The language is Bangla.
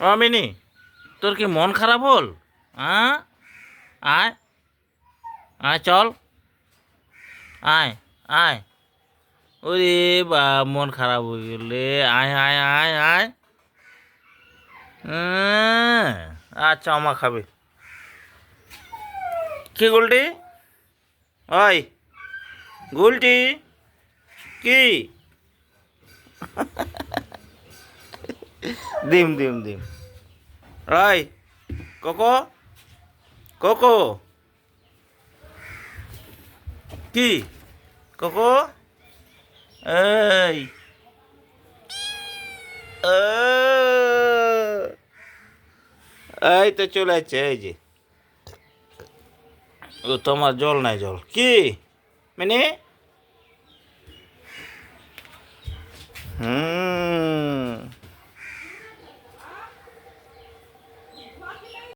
ও মিনি, তোর কি মন খারাপ হল? হ্যাঁ, আয় আয় চল, আয় আয়। ওরে বা, মন খারাপ হয়ে গেল রে। আয় আয় আয় আয়। হ্যাঁ, আচ্ছা আমা খাবে কি গোলটি? ওই গোলটি কি? ডিম ডিম ডিম। ওই কোকো, কোকো কি? কোকো এই ও, এই তো চলে যাচ্ছে, এই যে। ও তোমার জল নাই, জল কি মানে? হুম।